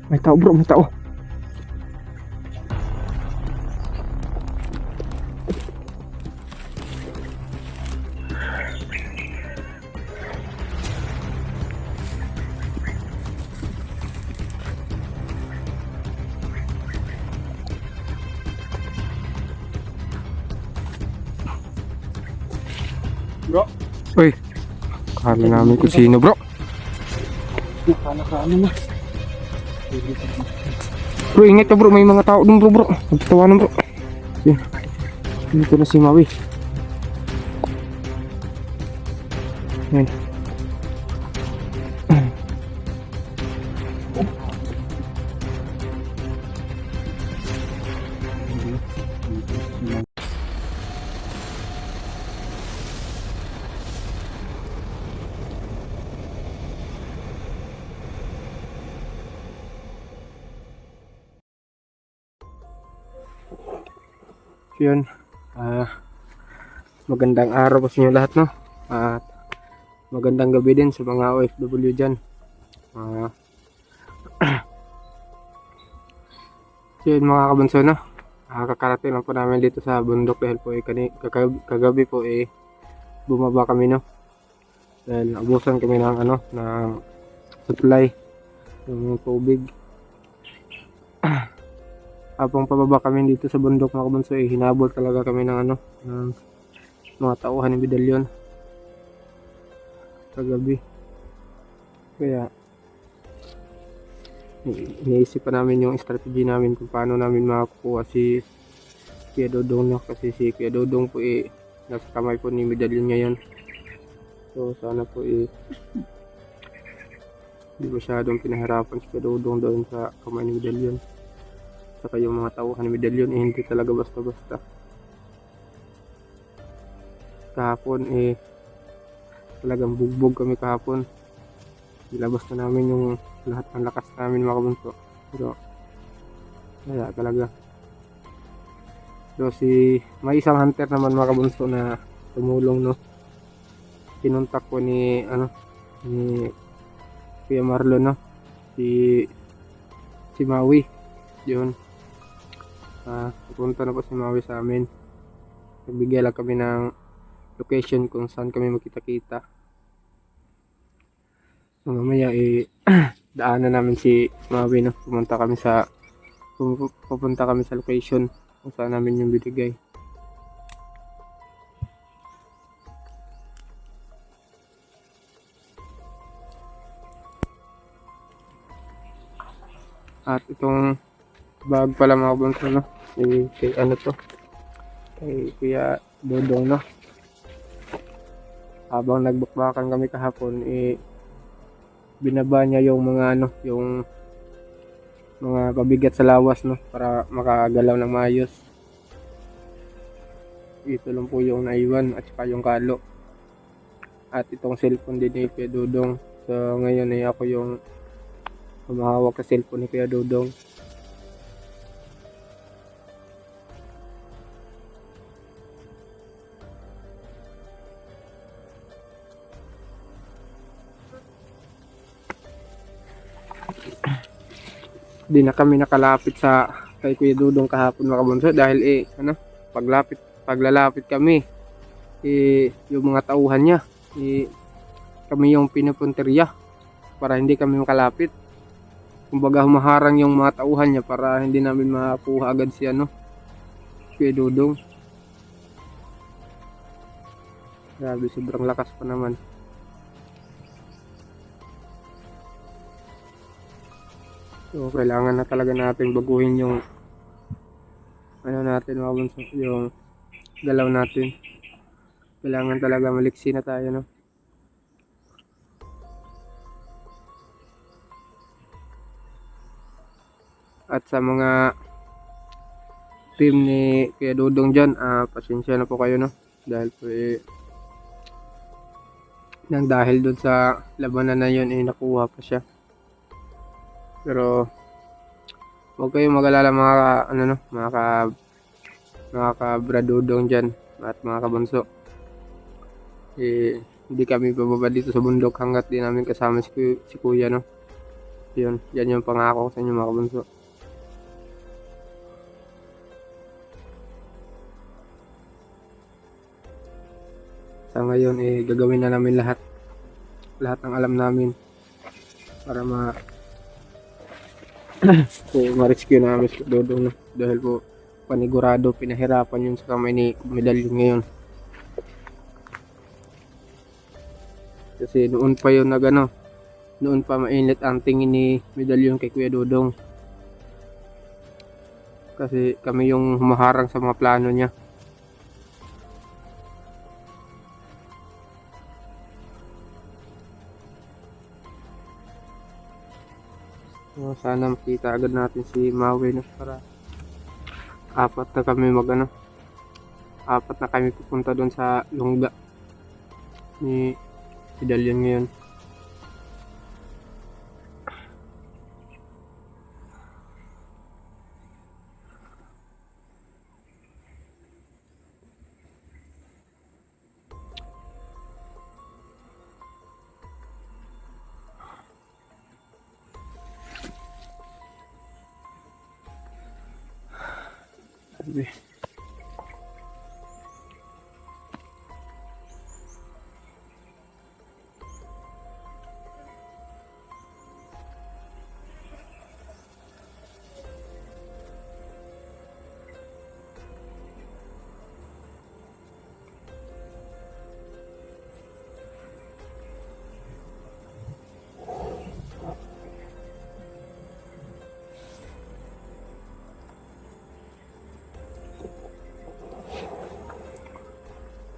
May tao bro, may tao. Bro, Uy, kala namin kung sino bro. nakala na. Bro, ingat ka bro, may mga tao dun bro. Magtatawanan bro. Yan. Dito na si Maui. Yan. So yun, magandang araw po sa inyo lahat, no? At magandang gabi din sa mga OFW dyan. So yun mga kabanso, no? Kakarating lang po namin dito sa bundok dahil po kagabi po bumaba kami, no? Dahil abusan kami ng ng supply ng tubig. Habang pababa kami dito sa bundok mga kabanso, hinabol talaga kami ng ng mga tauhan ni Medalyon kagabi. Kaya iniisip pa namin yung strategy namin kung paano namin makakuha si Kuya Dodong, no? Kasi si Kuya Dodong po nasa kamay po ni Medalyon ngayon. So sana po hindi masyadong pinahirapan si Kuya Dodong doon sa kamay ni Medalyon. Saka yung mga tauhan ni Medalyon hindi talaga basta-basta. Kahapon talagang bugbog kami kahapon. Nilabas na namin yung lahat ng lakas namin mga kabunso. Pero kaya talaga. So may isang hunter naman mga kabunso na tumulong, no. Kinontak ko ni ni Kuya Marlon, no. Si Maui. Yun. Pupunta na po si Maui sa amin. Nagbigay lang kami ng location kung saan kami magkita-kita. So, mamaya daanan namin si Maui, no. Pupunta kami sa location kung saan namin yung binigay. At itong bag pala mga bunso, no. Kay kay Kuya Dodong, no. Habang nagbakbakan kami kahapon, binaba niya yung mga yung mga pabigat sa lawas, no, para makagalaw ng maayos. Ito lang po yung naiwan at saka yung kalo. At itong cellphone din ni Kuya Dodong. So ngayon ako yung humahawak sa cellphone ni Kuya Dodong. Di na kami nakalapit sa kay Kuya Dodong kahapon mga kabunso dahil paglalapit kami yung mga tauhan niya kami yung pinupunteriya para hindi kami makalapit. Kumbaga humaharang yung mga tauhan niya para hindi namin makuha agad si Kuya Dodong. Grabe, sobrang lakas pa naman. So kailangan na talaga natin baguhin yung natin mga bunso, yung galaw natin. Kailangan talaga maliksi na tayo, no. At sa mga team ni Kuya Dodong dyan, pasensya na po kayo, no, dahil po dahil doon sa labanan na yun nakuha pa siya. Pero huwag kayong mag-alala mga kabradodong dyan at mga kabunso. Hindi kami bababa dito sa bundok hanggat di namin kasama si kuya, no? Yun, yan yung pangako ko sa inyo mga kabunso. Sa ngayon, gagawin na namin lahat ng alam namin para ma-rescue namin si Dodong, no? Dahil po panigurado pinahirapan yun sa kamay ni Medalyon ngayon. Kasi noon pa yun noon pa mainit ang tingin ni Medalyon kay Kuya Dodong. Kasi kami yung humaharang sa mga plano niya. So, sana makita agad natin si Maui, no? Para apat na kami pupunta doon sa lungga ni Medalyon ngayon. Sabi.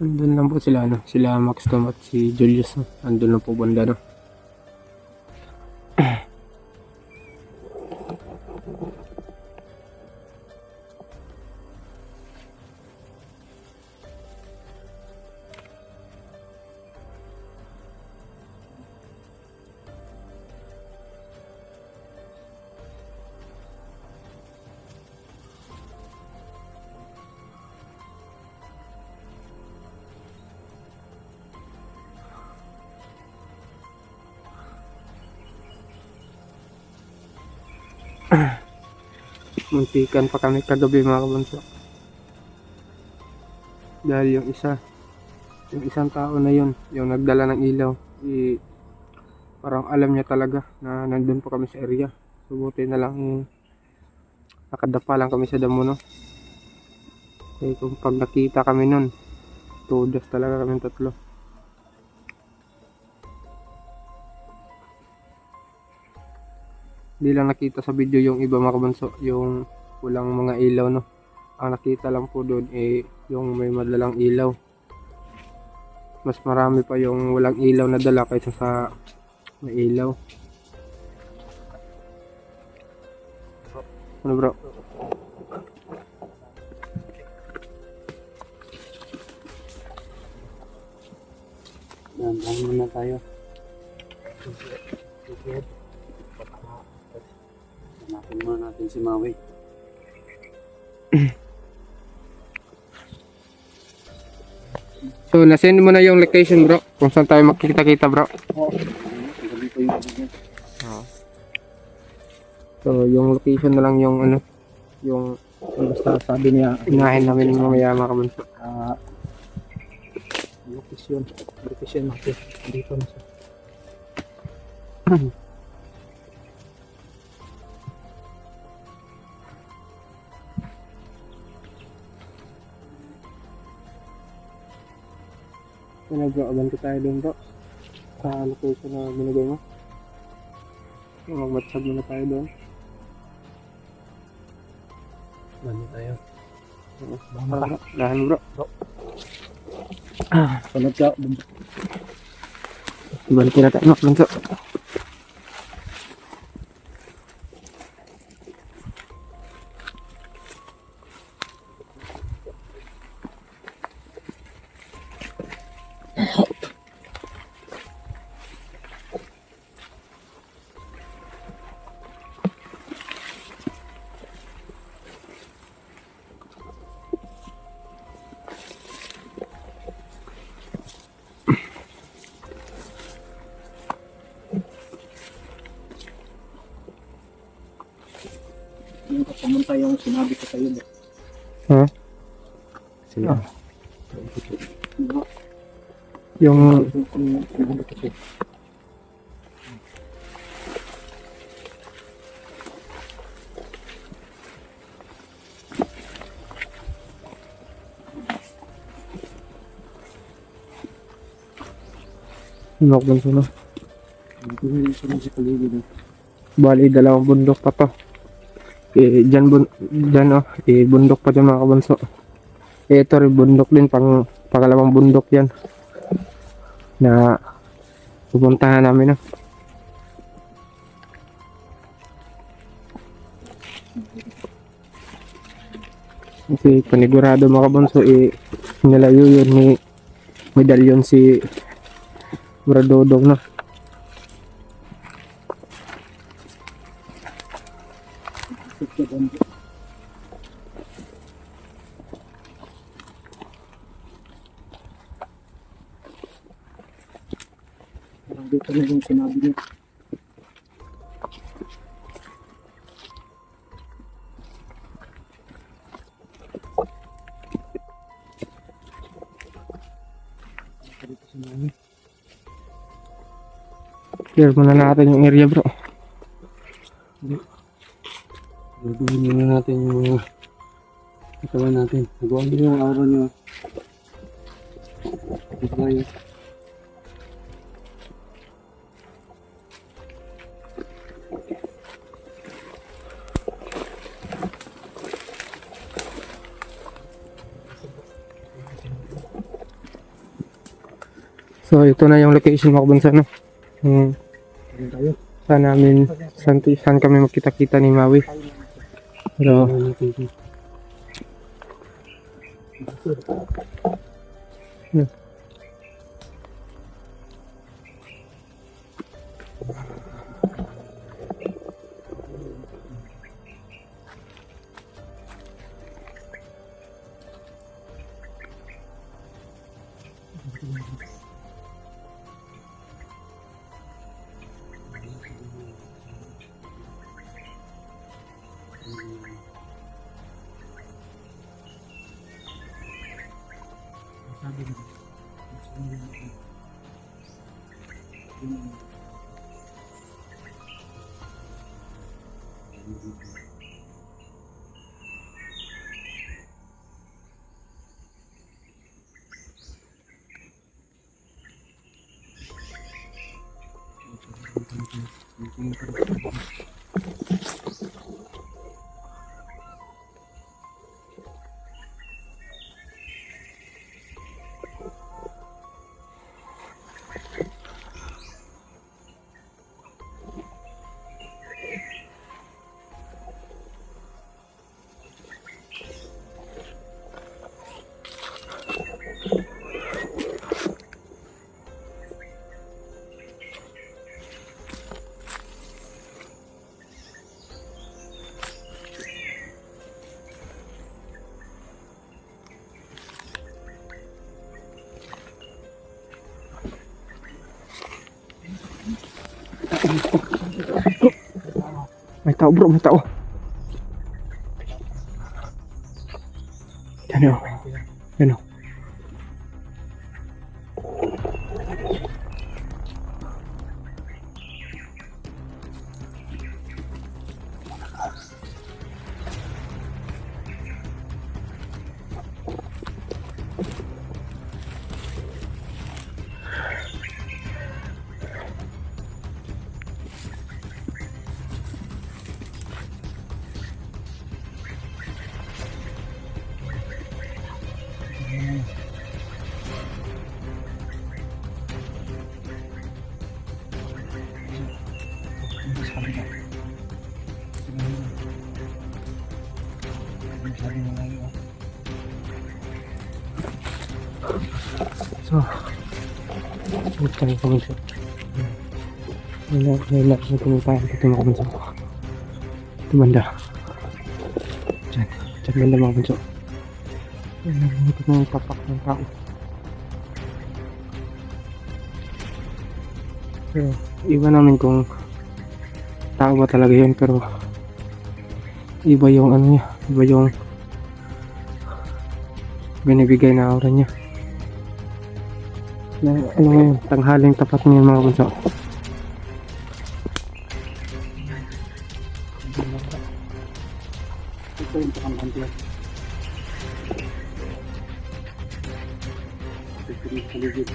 Andun lang po sila, no? Sila Max Tom at si Julius, no? Andun lang po banda, no? Muntikan pa kami kagabi mga kabunso. Dahil yung isang tao na yun, yung nagdala ng ilaw, parang alam niya talaga na nandun pa kami sa area. So buti na lang nakadapa lang kami sa damo, no? Kaya kung pag nakita kami nun, todas talaga kami tatlo. Hindi lang nakita sa video yung iba mga kabunso, yung walang mga ilaw, no? Ang nakita lang po doon yung may madalang ilaw. Mas marami pa yung walang ilaw na dala kaysa sa may ilaw. Ano bro? Dahan muna tayo. Hanapin muna natin si Maui. So, nasend mo na yung location bro, kung saan tayo makikita-kita bro. So, yung location na lang yung yung basta sabi niya, inahin namin mamaya mga kabunso. Location natin, dito na siya. So, nag-aabang ko tayo doon bro, sa location na binigay mo. So, mag-WhatsApp muna tayo doon. Dami tayo. Dahan bro. Sunod ka. Balik na tayo mga kabunso. pumunta yung sinabi ko sa iyo. Ha? Sige. Yung mga kabunso no. Sa paligid. Bali, dalawang bundok pa to. Dyan oh, bundok pa dyan mga kabunso. Ito rin bundok din, pangalawang bundok yan. Na pupuntahan namin no. Kasi panigurado mga kabunso, nilayo yun ni medalyon si Bradodong no. Dito na yung sinabi niya. Dito sinabi. Clear muna natin yung area bro. Gagawin muna natin yung mga katawan natin. Nagawa din yung aura niya. Dito tayo. So ito na yung location mga kabunso no. Dito tayo. Saan kami magkita-kita ni Maui. Pero may tao bro, may tao. Yan o. Yan o. So, huwag kami kabunso. Wala ko pumuntahan dito mga kabunso. Ito banda. Diyan banda mga kabunso. Ito na yung tapak ng tao. Pero, iba namin kung tao ba talaga yun, pero iba yung ano niya, iba yung binibigay na aura niya. Ano ngayon, tanghaling tapat niya mga bunso. Ito yung pakamanti. Ito yung paligid.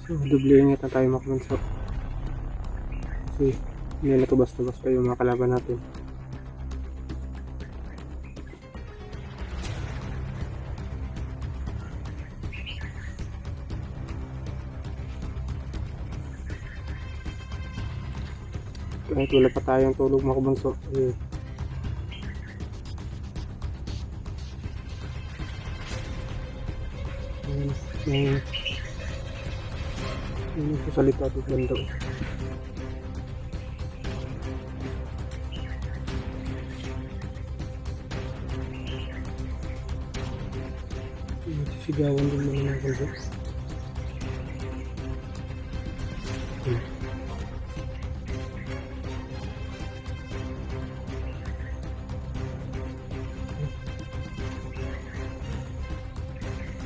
So, doble ingat na tayo mga bunso. Kasi hindi na to basta-basta yung mga kalaban natin. Kahit wala pa tayong tulog mga bunso, nagsasalita dito banda. Sisigawan din naman ng bunso.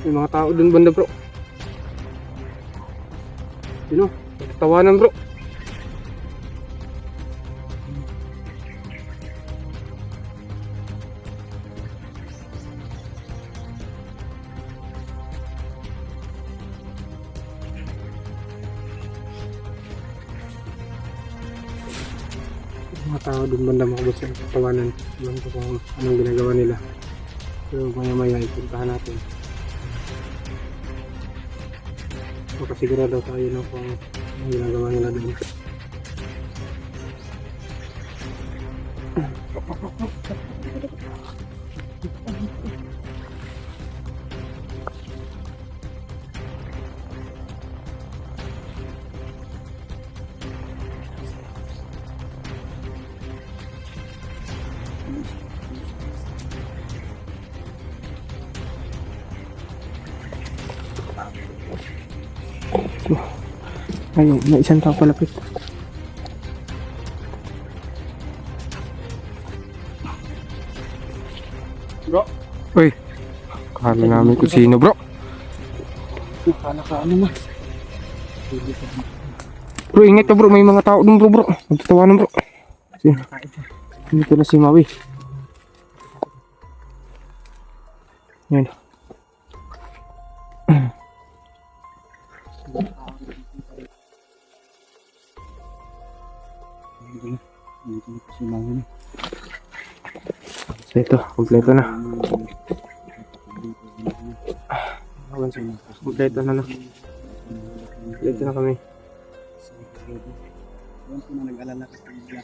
May mga tao dun banda bro. Sino? Tawanan bro. Mga tao dun banda mga boss, tawanan. Alam ko kung anong ginagawa nila. Pero maya maya ipuntahan natin. Makasigurado tayo na kung anong ginagawa nila dun. So, ayun, may isang tao palapit. Bro, Uy, kala namin kung sino bro. kala ka ano na. Bro, ingat ka bro, may mga tao dun bro. Magtatawanan bro. Kasi, dito na si Maui. Yan. Dito na kasi mga na. So ito, kompleto na. Kompleto na na. Kompleto na kami. Doon ko na nag-alala ka sa mga.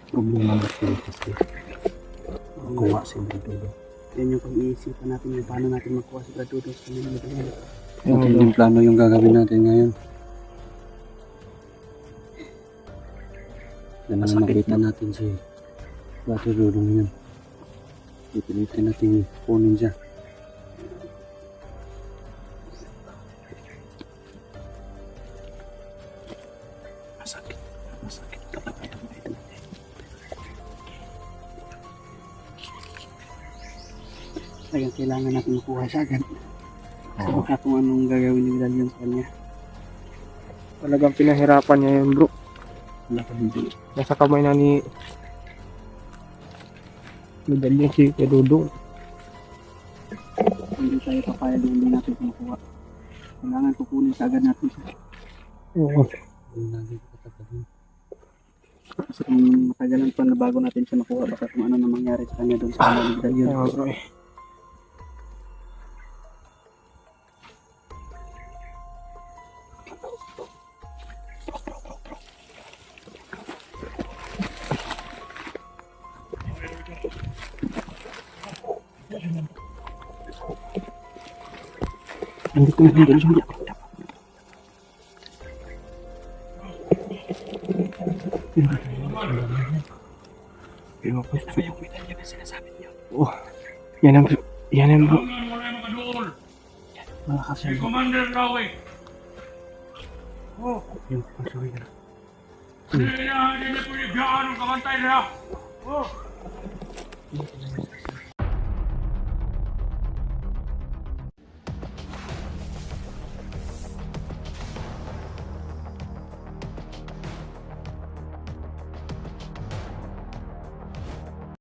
Problema na siya kasi makuha si Bradudo. Yan yung pag-iisipan natin yung paano natin makuha si Bradudo sa kanila nito. Ito yung plano yung gagawin natin ngayon. Yan ang makita natin si Bradudo ngayon. Ipilitin natin kunin siya. Masakit. Masakit talaga yung ito. Kaya kailangan natin makuha siya agad. Kasi baka kung anong gagawin ni Medallion sa kanya. Talagang pinahirapan niya yun bro. Wala ka hindi. Nasa kamay na ni Medallion si Kuya Dudong. Hindi tayo papayag na hindi natin makuha. Kailangan kukunin sa agad natin siya. Oo. Kasi kung matagalan pa na bago natin siya makuha, baka kung ano na mangyari sa kanya doon sa kanila ni Medallion. Kaya bro eh. Hindi ko na Medallion bro. Pero ako Ano ba yung Medallion na sinasabi niyo? oh. Yan ang bro. Yan ang bro. Malakas yan bro. Commander Rawi. Oh, Yung sorry na. hindi na pwede biyaan ang kamantay nila. Oh,